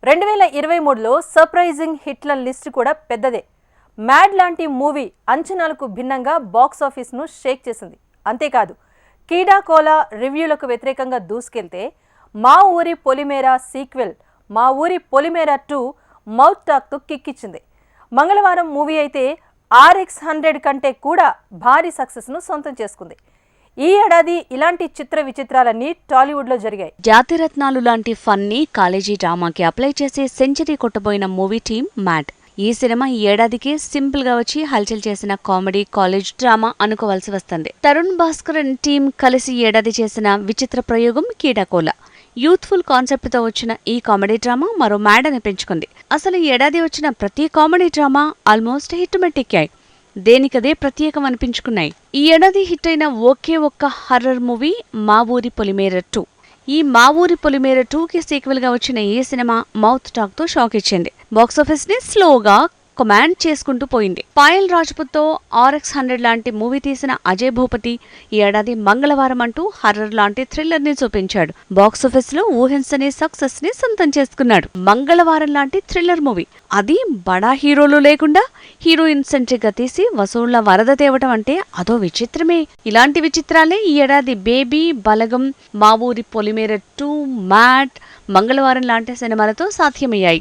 2023లో surprising హిట్ల list కూడా పెద్దదే. Mad లాంటి మూవీ అంచనాలకు భిన్నంగా బాక్స్ ఆఫీస్ను షేక్ చేసింది. అంతేకాదు కీడా కోలా రివ్యూలకు వ్యతిరేకంగా దూసుకెళ్తే మా ఊరి పొలిమేర సీక్వెల్ మా ఊరి పొలిమేర 2 మౌత్ టాక్తో కిక్కిచ్చింది. మంగళవారం మూవీ అయితే RX100 కంటే కూడా భారీ సక్సెస్ను సొంతం చేసుకుంది. ఈ ఏడాది ఇలాంటి చిత్ర విచిత్రాలన్నీ టాలీవుడ్లో జరిగాయి. జాతిరత్నాలు లాంటి ఫన్నీ కాలేజీ డ్రామాకి అప్లై చేసి సెంచరీ కొట్టబోయిన మూవీ టీమ్ మ్యాడ్. ఈ సినిమా ఈ ఏడాదికి సింపుల్ గా వచ్చి హల్చల్ చేసిన కామెడీ కాలేజ్ డ్రామా అనుకోవాల్సి వస్తుంది. తరుణ్ భాస్కర్ టీం కలిసి ఏడాది చేసిన విచిత్ర ప్రయోగం కీడాకోలా. యూత్ఫుల్ కాన్సెప్ట్ తో వచ్చిన ఈ కామెడీ డ్రామా మరో మ్యాడ్ అనిపించుకుంది. అసలు ఈ ఏడాది వచ్చిన ప్రతి కామెడీ డ్రామా ఆల్మోస్ట్ హిట్ మెట్టెక్కాయి. దేనికదే ప్రత్యేకం అనిపించుకున్నాయి. ఈ ఏడాది హిట్ అయిన ఒకే ఒక్క హర్రర్ మూవీ మా ఊరి పొలిమేర 2. ఈ మా ఊరి పొలిమేర 2కి సీక్వెల్ గా వచ్చిన ఈ సినిమా మౌత్ టాక్ తో షాక్ ఇచ్చింది. బాక్సాఫీస్ ని స్లోగా కమాండ్ చేసుకుంటూ పోయింది. పాయల్ రాజ్పుత్ తో RX100 లాంటి మూవీ తీసిన అజయ్ భూపతి ఈ ఏడాది మంగళవారం అంటూ హర్రర్ లాంటి థ్రిల్లర్ ని చూపించాడు. బాక్సాఫీస్ లో ఊహించని సక్సెస్ ని సొంతం చేసుకున్నాడు. మంగళవారం లాంటి థ్రిల్లర్ మూవీ, అది బడా హీరోలు లేకుండా హీరోయిన్ సెంట్రిక్ గా తీసి వసూళ్ల వరద తేవటం అంటే అదో విచిత్రమే. ఇలాంటి విచిత్రాలే ఈ ఏడాది బేబీ, బలగం, మా ఊరి పొలిమేర 2, మ్యాడ్, మంగళవారం లాంటి సినిమాలతో సాధ్యమయ్యాయి.